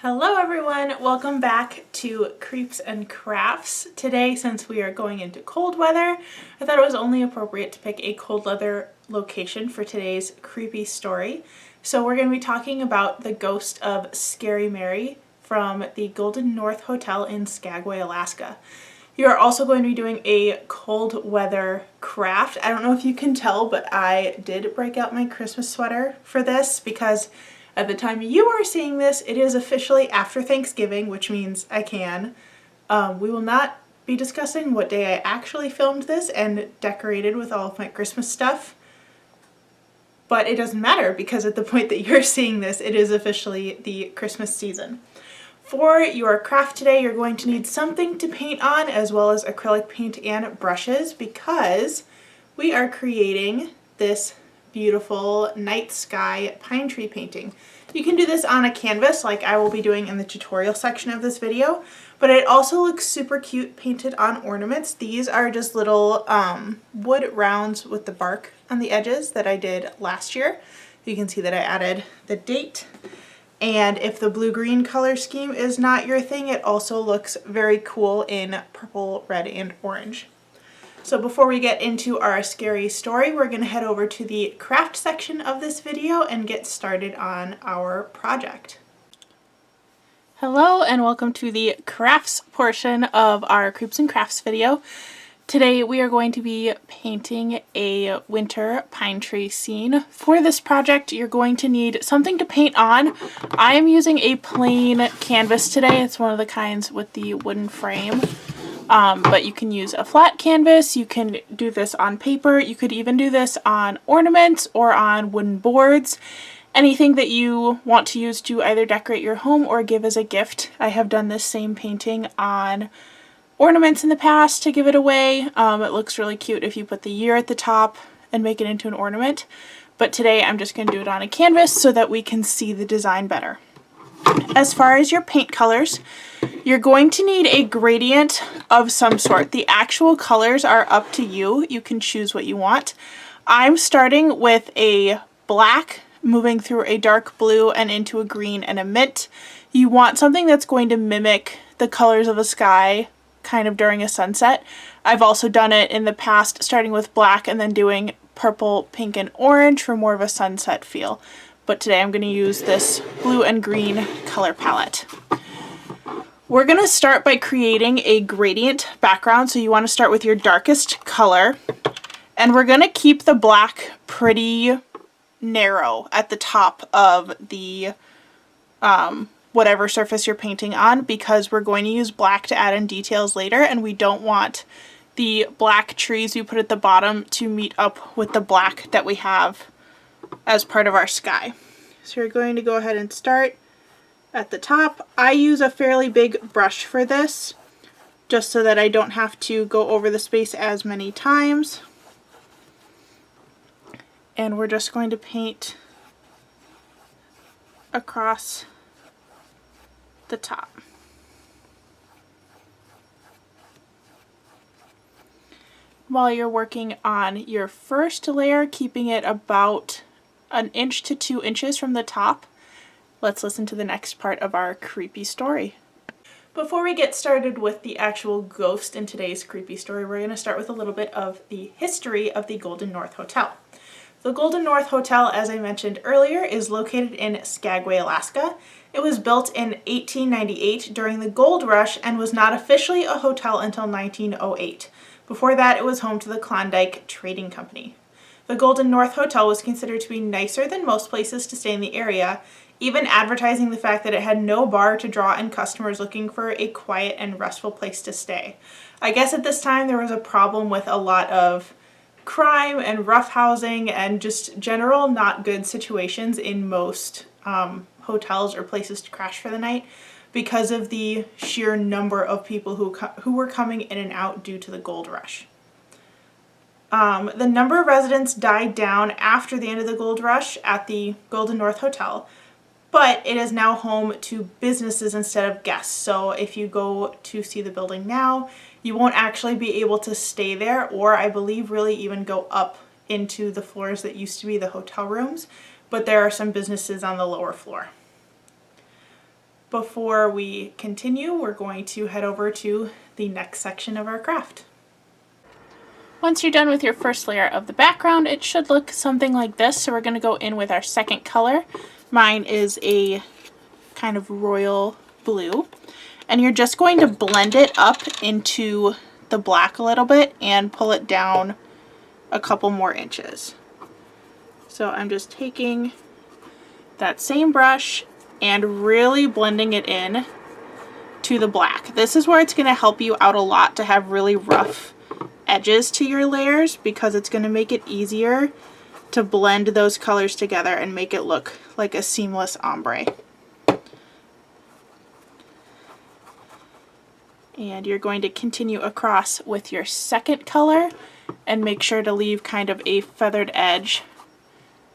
Hello everyone, welcome back to Creeps and Crafts. Today, since we are going into cold weather, I thought it was only appropriate to pick a cold weather location for today's creepy story. So we're going to be talking about the ghost of Scary Mary from the Golden North Hotel in Skagway, Alaska. You are also going to be doing a cold weather craft. I don't know if you can tell, but I did break out my Christmas sweater for this because at the time you are seeing this, it is officially after Thanksgiving, which means I can. We will not be discussing what day I actually filmed this and decorated with all of my Christmas stuff, but it doesn't matter because at the point that you're seeing this, it is officially the Christmas season. For your craft today, you're going to need something to paint on as well as acrylic paint and brushes because we are creating this beautiful night sky pine tree painting. You can do this on a canvas like I will be doing in the tutorial section of this video, but it also looks super cute painted on ornaments. These are just little wood rounds with the bark on the edges that I did last year. You can see that I added the date. And if the blue-green color scheme is not your thing, it also looks very cool in purple, red, and orange. So before we get into our scary story, we're going to head over to the craft section of this video and get started on our project. Hello and welcome to the crafts portion of our Creeps and Crafts video. Today we are going to be painting a winter pine tree scene. For this project, you're going to need something to paint on. I am using a plain canvas today. It's one of the kinds with the wooden frame. But you can use a flat canvas, you can do this on paper, you could even do this on ornaments or on wooden boards. Anything that you want to use to either decorate your home or give as a gift. I have done this same painting on ornaments in the past to give it away. It looks really cute if you put the year at the top and make it into an ornament. But today I'm just going to do it on a canvas so that we can see the design better. As far as your paint colors, you're going to need a gradient of some sort. The actual colors are up to you. You can choose what you want. I'm starting with a black, moving through a dark blue and into a green and a mint. You want something that's going to mimic the colors of a sky kind of during a sunset. I've also done it in the past, starting with black and then doing purple, pink, and orange for more of a sunset feel. But today I'm going to use this blue and green color palette. We're going to start by creating a gradient background, so you want to start with your darkest color, and we're going to keep the black pretty narrow at the top of the whatever surface you're painting on because we're going to use black to add in details later, and we don't want the black trees we put at the bottom to meet up with the black that we have as part of our sky. So we're going to go ahead and start at the top. I use a fairly big brush for this, just so that I don't have to go over the space as many times. And we're just going to paint across the top. While you're working on your first layer, keeping it about 1 inch to 2 inches from the top, let's listen to the next part of our creepy story. Before we get started with the actual ghost in today's creepy story, we're going to start with a little bit of the history of the Golden North Hotel. The Golden North Hotel, as I mentioned earlier, is located in Skagway, Alaska. It was built in 1898 during the gold rush and was not officially a hotel until 1908. Before that, it was home to the Klondike Trading Company. The Golden North Hotel was considered to be nicer than most places to stay in the area, even advertising the fact that it had no bar to draw in customers looking for a quiet and restful place to stay. I guess at this time there was a problem with a lot of crime and roughhousing and just general not good situations in most hotels or places to crash for the night because of the sheer number of people who were coming in and out due to the gold rush. The number of residents died down after the end of the gold rush at the Golden North Hotel, but it is now home to businesses instead of guests. So if you go to see the building now, you won't actually be able to stay there, or I believe really even go up into the floors that used to be the hotel rooms, but there are some businesses on the lower floor. Before we continue, we're going to head over to the next section of our craft. Once you're done with your first layer of the background, it should look something like this. So we're going to go in with our second color. Mine is a kind of royal blue. And you're just going to blend it up into the black a little bit and pull it down a couple more inches. So I'm just taking that same brush and really blending it in to the black. This is where it's going to help you out a lot to have really rough edges to your layers, because it's going to make it easier to blend those colors together and make it look like a seamless ombre. And you're going to continue across with your second color and make sure to leave kind of a feathered edge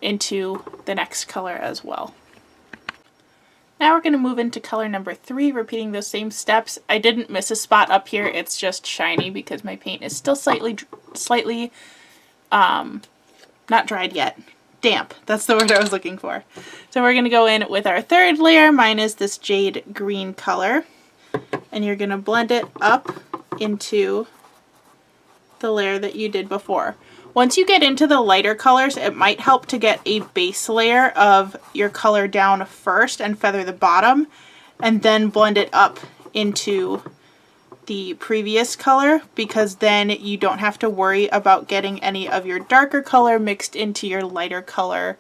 into the next color as well. Now we're going to move into color number 3, repeating those same steps. I didn't miss a spot up here, it's just shiny because my paint is still slightly not dried yet. Damp, that's the word I was looking for. So we're going to go in with our third layer. Mine is this jade green color. And you're going to blend it up into the layer that you did before. Once you get into the lighter colors, it might help to get a base layer of your color down first and feather the bottom, and then blend it up into the previous color, because then you don't have to worry about getting any of your darker color mixed into your lighter color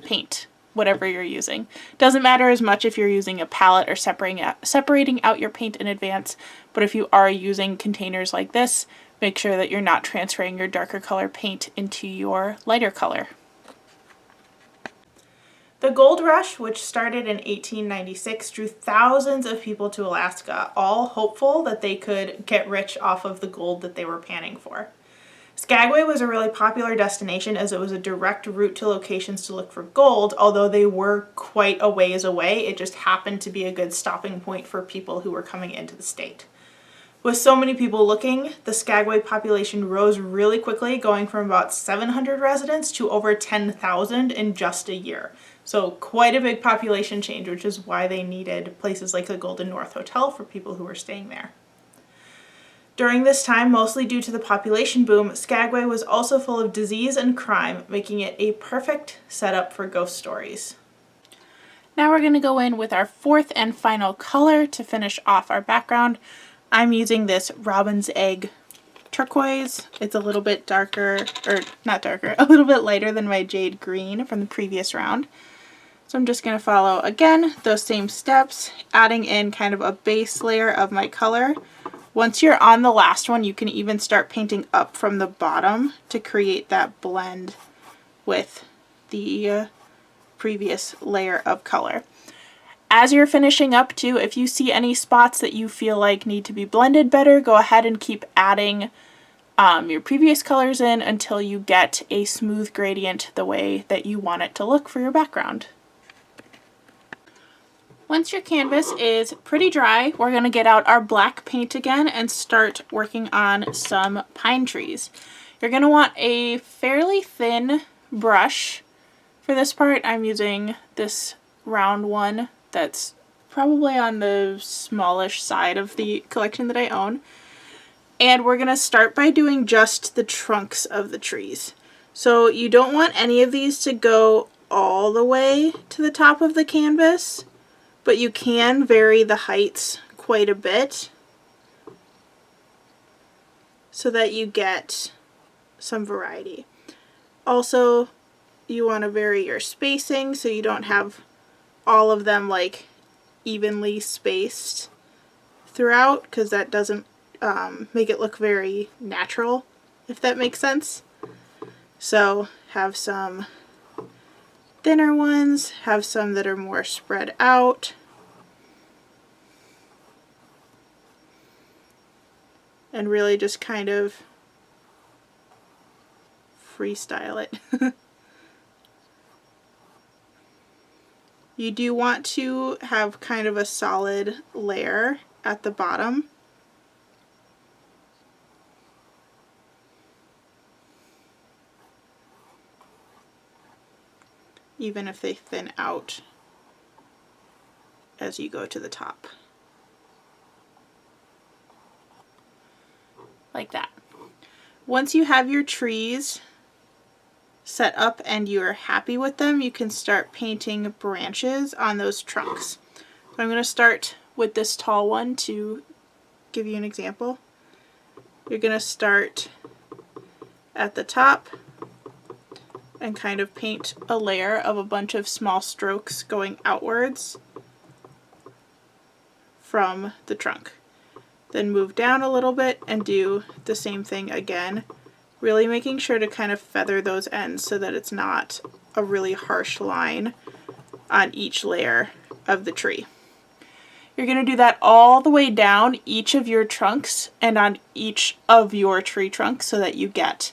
paint, whatever you're using. Doesn't matter as much if you're using a palette or separating out your paint in advance, but if you are using containers like this, make sure that you're not transferring your darker color paint into your lighter color. The gold rush, which started in 1896, drew thousands of people to Alaska, all hopeful that they could get rich off of the gold that they were panning for. Skagway was a really popular destination as it was a direct route to locations to look for gold, although they were quite a ways away. It just happened to be a good stopping point for people who were coming into the state. With so many people looking, the Skagway population rose really quickly, going from about 700 residents to over 10,000 in just a year. So quite a big population change, which is why they needed places like the Golden North Hotel for people who were staying there. During this time, mostly due to the population boom, Skagway was also full of disease and crime, making it a perfect setup for ghost stories. Now we're going to go in with our fourth and final color to finish off our background. I'm using this robin's egg turquoise. It's a little bit darker, or not darker, a little bit lighter than my jade green from the previous round. So I'm just going to follow, again, those same steps, adding in kind of a base layer of my color. Once you're on the last one, you can even start painting up from the bottom to create that blend with the previous layer of color. As you're finishing up too, if you see any spots that you feel like need to be blended better, go ahead and keep adding your previous colors in until you get a smooth gradient the way that you want it to look for your background. Once your canvas is pretty dry, we're going to get out our black paint again and start working on some pine trees. You're going to want a fairly thin brush for this part. I'm using this round one that's probably on the smallish side of the collection that I own. And we're going to start by doing just the trunks of the trees. So you don't want any of these to go all the way to the top of the canvas, but you can vary the heights quite a bit so that you get some variety. Also, you want to vary your spacing so you don't have all of them like evenly spaced throughout, because that doesn't make it look very natural, if that makes sense. So have some thinner ones, have some that are more spread out, and really just kind of freestyle it. You do want to have kind of a solid layer at the bottom. Even if they thin out as you go to the top. Like that. Once you have your trees set up and you're happy with them, you can start painting branches on those trunks. So I'm going to start with this tall one to give you an example. You're going to start at the top and kind of paint a layer of a bunch of small strokes going outwards from the trunk. Then move down a little bit and do the same thing again, really making sure to kind of feather those ends so that it's not a really harsh line on each layer of the tree. You're going to do that all the way down each of your trunks and on each of your tree trunks so that you get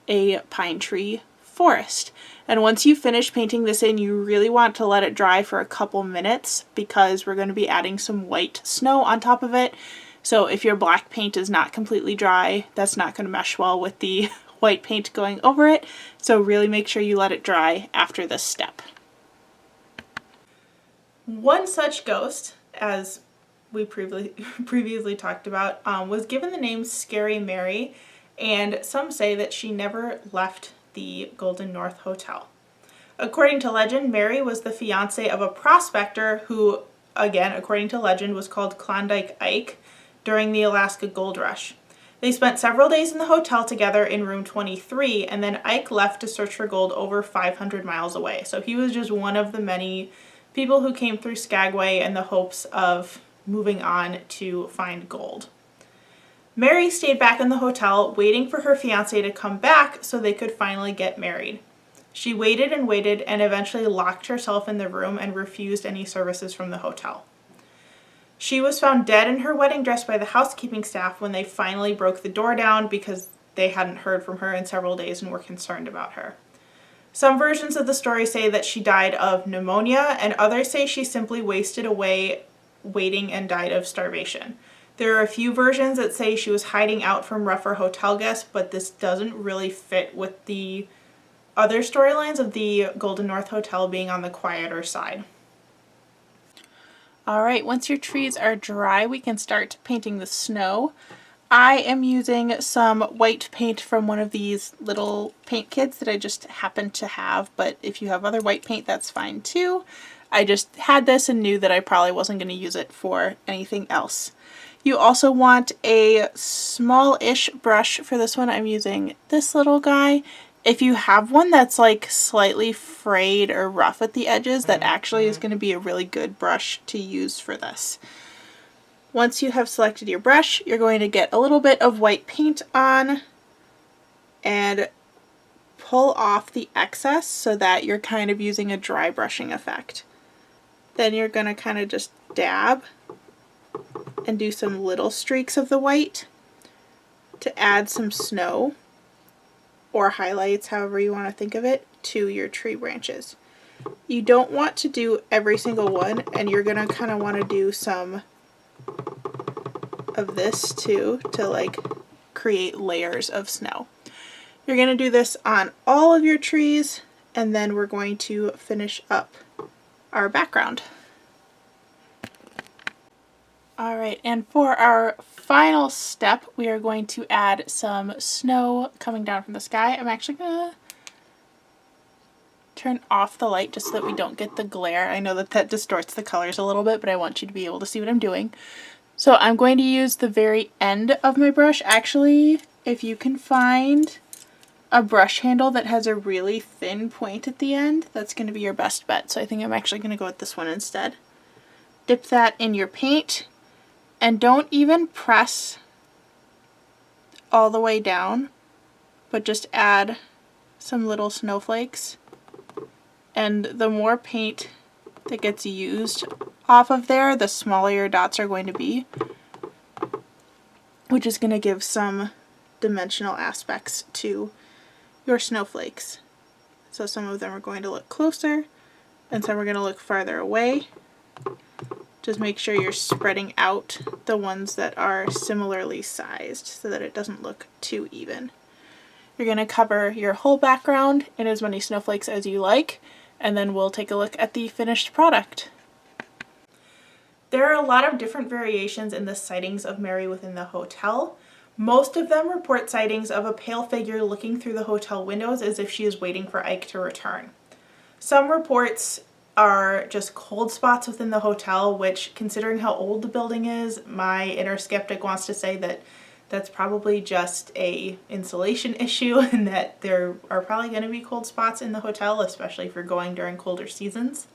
a pine tree forest. And once you finish painting this in, you really want to let it dry for a couple minutes because we're going to be adding some white snow on top of it. So if your black paint is not completely dry, that's not going to mesh well with the white paint going over it. So really make sure you let it dry after this step. One such ghost, as we previously talked about, was given the name Scary Mary, and some say that she never left the Golden North Hotel. According to legend, Mary was the fiance of a prospector who, again, according to legend, was called Klondike Ike during the Alaska Gold Rush. They spent several days in the hotel together in room 23, and then Ike left to search for gold over 500 miles away. So he was just one of the many people who came through Skagway in the hopes of moving on to find gold. Mary stayed back in the hotel waiting for her fiancé to come back so they could finally get married. She waited and waited and eventually locked herself in the room and refused any services from the hotel. She was found dead in her wedding dress by the housekeeping staff when they finally broke the door down because they hadn't heard from her in several days and were concerned about her. Some versions of the story say that she died of pneumonia, and others say she simply wasted away waiting and died of starvation. There are a few versions that say she was hiding out from rougher hotel guests, but this doesn't really fit with the other storylines of the Golden North Hotel being on the quieter side. Alright, once your trees are dry, we can start painting the snow. I am using some white paint from one of these little paint kits that I just happen to have, but if you have other white paint, that's fine too. I just had this and knew that I probably wasn't going to use it for anything else. You also want a small-ish brush for this one. I'm using this little guy. If you have one that's like slightly frayed or rough at the edges, that actually is going to be a really good brush to use for this. Once you have selected your brush, you're going to get a little bit of white paint on and pull off the excess so that you're kind of using a dry brushing effect. Then you're going to kind of just dab and do some little streaks of the white to add some snow or highlights, however you want to think of it, to your tree branches. You don't want to do every single one, and you're going to kind of want to do some of this too to like create layers of snow. You're going to do this on all of your trees, and then we're going to finish up our background. Alright, and for our final step, we are going to add some snow coming down from the sky. I'm actually going to turn off the light just so that we don't get the glare. I know that that distorts the colors a little bit, but I want you to be able to see what I'm doing. So I'm going to use the very end of my brush. Actually, if you can find a brush handle that has a really thin point at the end, that's going to be your best bet. So I think I'm actually going to go with this one instead. Dip that in your paint. And don't even press all the way down, but just add some little snowflakes. And the more paint that gets used off of there, the smaller your dots are going to be, which is going to give some dimensional aspects to your snowflakes. So some of them are going to look closer, and some are going to look farther away. Just make sure you're spreading out the ones that are similarly sized so that it doesn't look too even. You're going to cover your whole background in as many snowflakes as you like, and then we'll take a look at the finished product. There are a lot of different variations in the sightings of Mary within the hotel. Most of them report sightings of a pale figure looking through the hotel windows as if she is waiting for Ike to return. Some reports are just cold spots within the hotel, which, considering how old the building is, my inner skeptic wants to say that that's probably just a insulation issue and that there are probably going to be cold spots in the hotel, especially if you're going during colder seasons.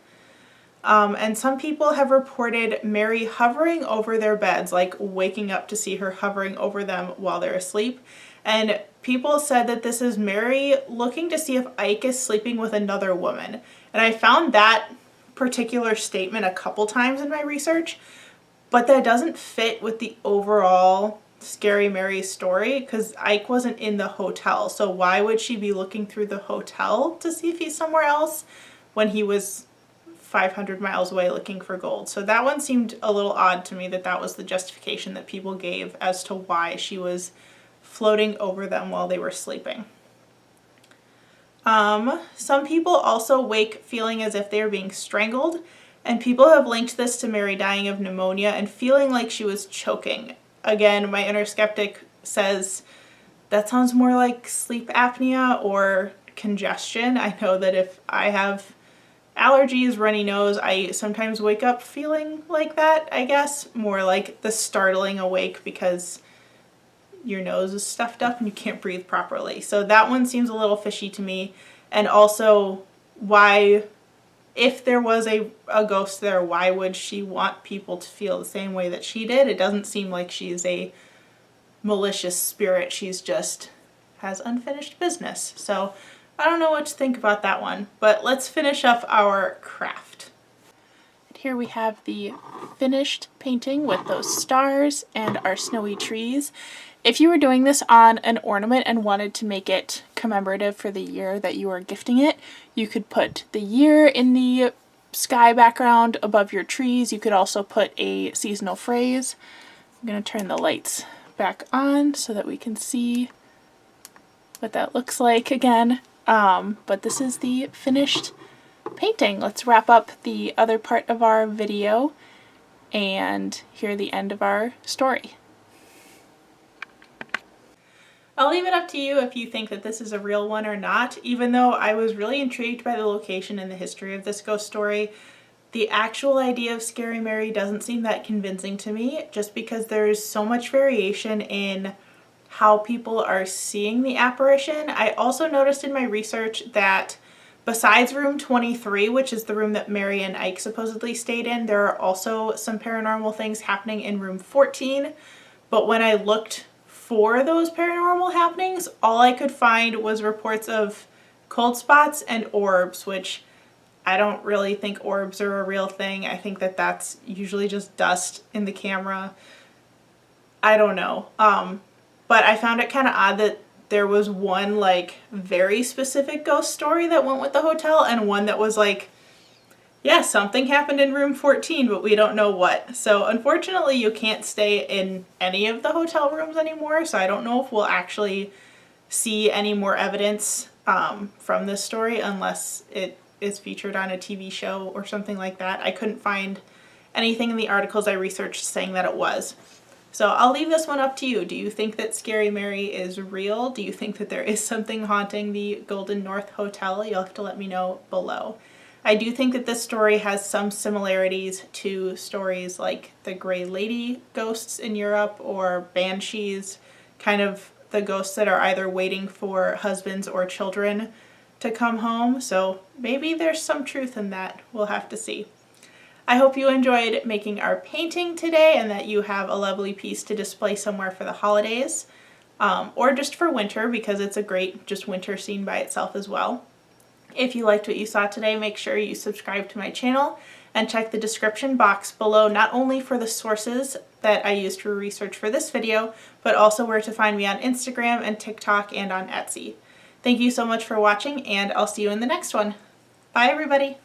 And some people have reported Mary hovering over their beds, like waking up to see her hovering over them while they're asleep. And people said that this is Mary looking to see if Ike is sleeping with another woman. And I found that particular statement a couple times in my research, but that doesn't fit with the overall Scary Mary story because Ike wasn't in the hotel. So why would she be looking through the hotel to see if he's somewhere else when he was 500 miles away looking for gold? So that one seemed a little odd to me, that that was the justification that people gave as to why she was floating over them while they were sleeping. Some people also wake feeling as if they are being strangled, and people have linked this to Mary dying of pneumonia and feeling like she was choking. Again, my inner skeptic says that sounds more like sleep apnea or congestion. I know that if I have allergies, runny nose, I sometimes wake up feeling like that, I guess. More like the startling awake because your nose is stuffed up and you can't breathe properly. So that one seems a little fishy to me. And also, why, if there was a ghost there, why would she want people to feel the same way that she did? It doesn't seem like she's a malicious spirit. She's just has unfinished business. So I don't know what to think about that one, but let's finish up our craft. Here we have the finished painting with those stars and our snowy trees. If you were doing this on an ornament and wanted to make it commemorative for the year that you are gifting it, you could put the year in the sky background above your trees. You could also put a seasonal phrase. I'm going to turn the lights back on so that we can see what that looks like again. But this is the finished painting. Let's wrap up the other part of our video and hear the end of our story. I'll leave it up to you if you think that this is a real one or not. Even though I was really intrigued by the location and the history of this ghost story, the actual idea of Scary Mary doesn't seem that convincing to me, just because there's so much variation in how people are seeing the apparition. I also noticed in my research that besides room 23, which is the room that Mary and Ike supposedly stayed in, there are also some paranormal things happening in room 14. But when I looked for those paranormal happenings, all I could find was reports of cold spots and orbs, which I don't really think orbs are a real thing. I think that that's usually just dust in the camera. I don't know. But I found it kind of odd that there was one like very specific ghost story that went with the hotel and one that was like, yeah, something happened in room 14, but we don't know what. So unfortunately, you can't stay in any of the hotel rooms anymore. So I don't know if we'll actually see any more evidence from this story unless it is featured on a TV show or something like that. I couldn't find anything in the articles I researched saying that it was. So I'll leave this one up to you. Do you think that Scary Mary is real? Do you think that there is something haunting the Golden North Hotel? You'll have to let me know below. I do think that this story has some similarities to stories like the Grey Lady ghosts in Europe or banshees, kind of the ghosts that are either waiting for husbands or children to come home. So maybe there's some truth in that. We'll have to see. I hope you enjoyed making our painting today and that you have a lovely piece to display somewhere for the holidays or just for winter, because it's a great just winter scene by itself as well. If you liked what you saw today, make sure you subscribe to my channel and check the description box below, not only for the sources that I used for research for this video, but also where to find me on Instagram and TikTok and on Etsy. Thank you so much for watching, and I'll see you in the next one. Bye, everybody.